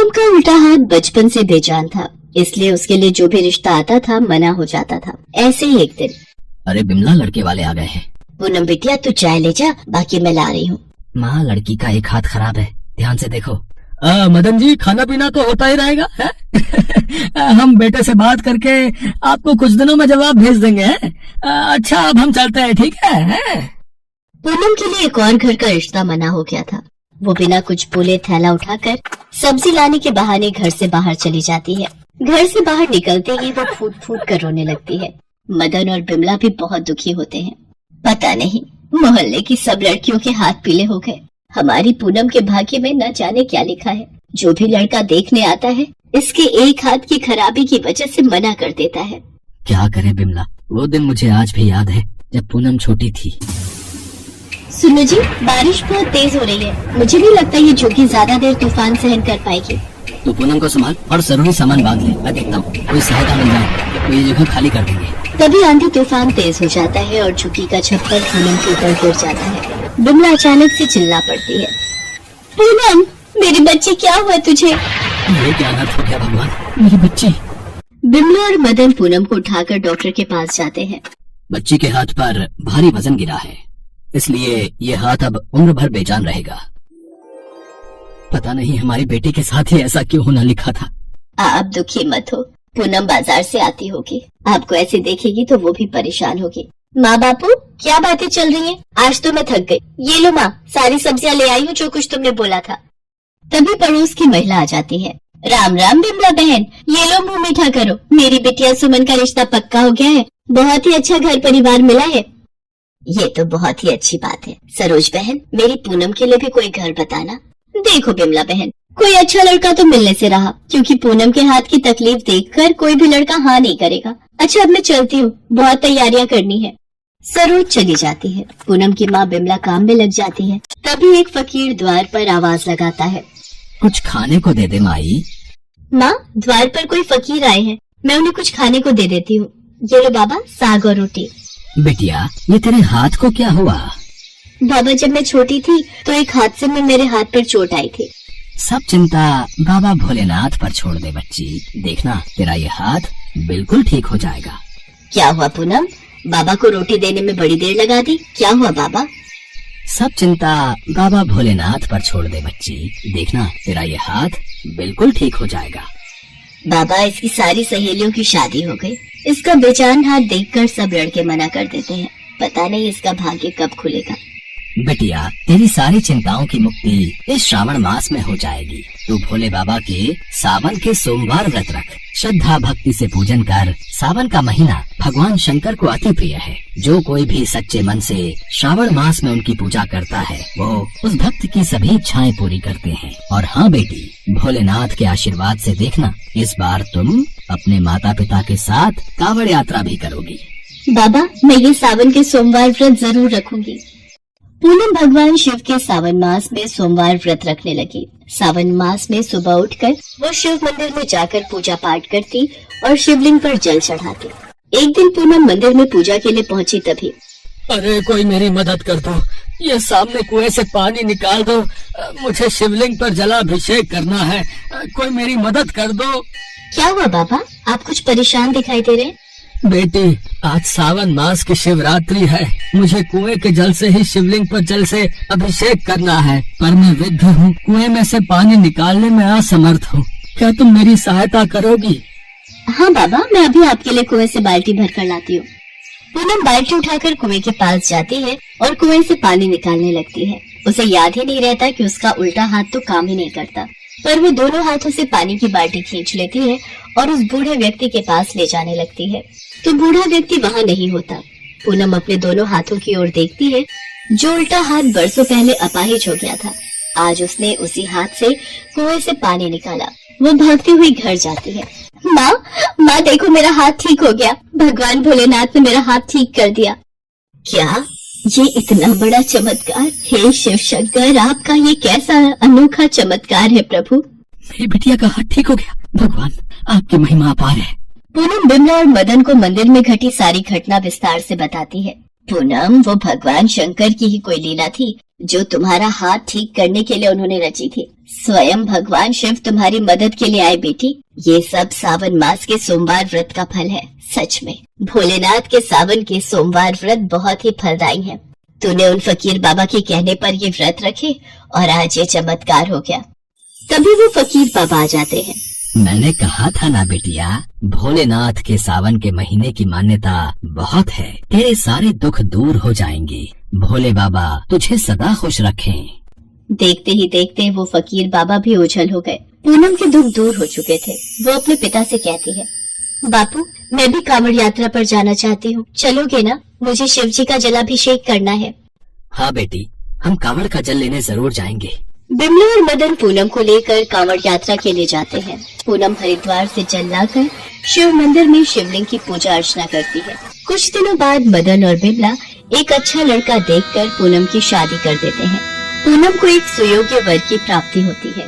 पूनम का उल्टा हाथ बचपन से बेजान था, इसलिए उसके लिए जो भी रिश्ता आता था मना हो जाता था। ऐसे ही एक दिन, अरे बिमला, लड़के वाले आ गए हैं। पूनम बिटिया तू चाय ले जा, बाकी मैं ला रही हूँ। माँ, लड़की का एक हाथ खराब है, ध्यान से देखो। मदन जी, खाना पीना तो होता ही रहेगा है? हम बेटे से बात करके आपको कुछ दिनों में जवाब भेज देंगे। अच्छा, अब हम चलते हैं, ठीक है? पूनम के लिए एक और घर का रिश्ता मना हो गया था। वो बिना कुछ बोले थैला उठाकर सब्जी लाने के बहाने घर से बाहर चली जाती है। घर से बाहर निकलते ही वो फूट फूट कर रोने लगती है। मदन और बिमला भी बहुत दुखी होते हैं। पता नहीं मोहल्ले की सब लड़कियों के हाथ पीले हो गए। हमारी पूनम के भाग्य में न जाने क्या लिखा है। जो भी लड़का देखने आता है इसके एक हाथ की खराबी की वजह से मना कर देता है। क्या करे बिमला, वो दिन मुझे आज भी याद है जब पूनम छोटी थी। सुनो जी, बारिश बहुत तेज हो रही है। मुझे नहीं लगता ये झुग्गी ज्यादा देर तूफान सहन कर पाएगी। तो पूनम को संभाल और जरूरी सामान बांध ले। मैं देखता हूँ कोई सहायता मिल जाए तो ये जगह खाली कर देंगे। तभी आंधी तूफान तेज हो जाता है और झुग्गी का छप्पर पूनम के ऊपर गिर जाता है। बिमला अचानक से चिल्ला पड़ती है, पूनम मेरी बच्ची, क्या हुआ तुझे? ये क्या अनर्थ हो गया भगवान, मेरी बच्ची। बिमला और मदन पूनम को उठाकर डॉक्टर के पास जाते हैं। बच्ची के हाथ पर भारी वजन गिरा है, इसलिए ये हाथ अब उम्र भर बेजान रहेगा। पता नहीं हमारी बेटी के साथ ही ऐसा क्यों होना लिखा था। आप दुखी मत हो, पूनम बाजार से आती होगी, आपको ऐसे देखेगी तो वो भी परेशान होगी। माँ बापू, क्या बातें चल रही हैं? आज तो मैं थक गई। ये लो माँ, सारी सब्जियाँ ले आई हूँ जो कुछ तुमने बोला था। तभी पड़ोस की महिला आ जाती है। राम राम बिमला बहन, ये लो मुँह मीठा करो। मेरी बिटिया सुमन का रिश्ता पक्का हो गया है। बहुत ही अच्छा घर परिवार मिला है। ये तो बहुत ही अच्छी बात है। सरोज बहन, मेरी पूनम के लिए भी कोई घर बताना। देखो बिमला बहन, कोई अच्छा लड़का तो मिलने से रहा, क्योंकि पूनम के हाथ की तकलीफ देखकर कोई भी लड़का हाँ नहीं करेगा। अच्छा, अब मैं चलती हूँ, बहुत तैयारियां करनी है। सरोज चली जाती है। पूनम की माँ बिमला काम में लग जाती है। तभी एक फकीर द्वार पर आवाज लगाता है, कुछ खाने को दे दे माई। माँ, द्वार पर कोई फकीर आए हैं, मैं उन्हें कुछ खाने को दे देती हूँ। ये लो बाबा, साग और रोटी। बिटिया, ये तेरे हाथ को क्या हुआ? बाबा, जब मैं छोटी थी तो एक हादसे में मेरे हाथ पर चोट आई थी। सब चिंता बाबा भोलेनाथ पर छोड़ दे बच्ची, देखना तेरा ये हाथ बिल्कुल ठीक हो जाएगा। क्या हुआ पूनम, बाबा को रोटी देने में बड़ी देर लगा दी, क्या हुआ बाबा? सब चिंता बाबा भोलेनाथ पर छोड़ दे बच्ची, देखना तेरा ये हाथ बिल्कुल ठीक हो जाएगा। बाबा, इसकी सारी सहेलियों की शादी हो गई। इसका बेजान हाथ देखकर सब लड़के मना कर देते हैं। पता नहीं इसका भाग्य कब खुलेगा। बिटिया, तेरी सारी चिंताओं की मुक्ति इस श्रावण मास में हो जाएगी। तू भोले बाबा के सावन के सोमवार व्रत रख, श्रद्धा भक्ति से पूजन कर। सावन का महीना भगवान शंकर को अति प्रिय है। जो कोई भी सच्चे मन से श्रावण मास में उनकी पूजा करता है, वो उस भक्त की सभी इच्छाएं पूरी करते हैं। और हाँ बेटी, भोलेनाथ के आशीर्वाद से देखना, इस बार तुम अपने माता पिता के साथ कांवड़ यात्रा भी करोगी। बाबा, मैं ये सावन के सोमवार व्रत जरूर रखूंगी। पूनम भगवान शिव के सावन मास में सोमवार व्रत रखने लगी। सावन मास में सुबह उठकर वो शिव मंदिर में जाकर पूजा पाठ करती और शिवलिंग पर जल चढ़ाती। एक दिन पूनम मंदिर में पूजा के लिए पहुंची। तभी, अरे कोई मेरी मदद कर दो, ये सामने कुएं से पानी निकाल दो, मुझे शिवलिंग पर जलाभिषेक करना है, कोई मेरी मदद कर दो। क्या हुआ बाबा, आप कुछ परेशान दिखाई दे रहे हैं? बेटी, आज सावन मास की शिवरात्रि है, मुझे कुएं के जल से ही शिवलिंग पर जल से अभिषेक करना है, पर मैं वृद्ध हूँ, कुएं में से पानी निकालने में असमर्थ हूँ। क्या तुम मेरी सहायता करोगी? हाँ बाबा, मैं अभी आपके लिए कुएं से बाल्टी भर कर लाती हूँ। पूनम बाल्टी उठाकर कुएं के पास जाती है और कुएं से पानी निकालने लगती है। उसे याद ही नहीं रहता कि उसका उल्टा हाथ तो काम ही नहीं करता, पर वो दोनों हाथों से पानी की बाल्टी खींच लेती है और उस बूढ़े व्यक्ति के पास ले जाने लगती है। तो बूढ़ा व्यक्ति वहाँ नहीं होता। पूनम अपने दोनों हाथों की ओर देखती है। जो उल्टा हाथ बरसों पहले अपाहिज हो गया था, आज उसने उसी हाथ से कुएं से पानी निकाला। वो भागती हुई घर जाती है। माँ देखो, मेरा हाथ ठीक हो गया। भगवान भोलेनाथ ने मेरा हाथ ठीक कर दिया। क्या ये इतना बड़ा चमत्कार? हे शिव शंकर, आपका ये कैसा अनोखा चमत्कार है प्रभु। मेरी बिटिया का हाथ ठीक हो गया, भगवान आपकी महिमा अपार है। पूनम बिमला और मदन को मंदिर में घटी सारी घटना विस्तार से बताती है। पूनम, वो भगवान शंकर की ही कोई लीला थी, जो तुम्हारा हाथ ठीक करने के लिए उन्होंने रची थी। स्वयं भगवान शिव तुम्हारी मदद के लिए आए बेटी। ये सब सावन मास के सोमवार व्रत का फल है। सच में भोलेनाथ के सावन के सोमवार व्रत बहुत ही फलदायी है। तूने उन फकीर बाबा के कहने पर ये व्रत रखे और आज ये चमत्कार हो गया। तभी वो फकीर बाबा आ जाते हैं। मैंने कहा था ना बेटिया, भोलेनाथ के सावन के महीने की मान्यता बहुत है। तेरे सारे दुख दूर हो जाएंगे। भोले बाबा तुझे सदा खुश रखें। देखते ही देखते वो फकीर बाबा भी ओझल हो गए। पूनम के दुख दूर हो चुके थे। वो अपने पिता से कहती है, बापू मैं भी कांवड़ यात्रा पर जाना चाहती हूँ, चलोगे ना? मुझे शिव जी का जलाभिषेक करना है। हाँ बेटी, हम कांवड़ का जल लेने जरूर जाएंगे। बिमला और मदन पूनम को लेकर कांवड़ यात्रा के लिए जाते हैं। पूनम हरिद्वार से जल लाकर शिव मंदिर में शिवलिंग की पूजा अर्चना करती है। कुछ दिनों बाद मदन और बिमला एक अच्छा लड़का देखकर पूनम की शादी कर देते हैं। पूनम को एक सुयोग्य वर की प्राप्ति होती है।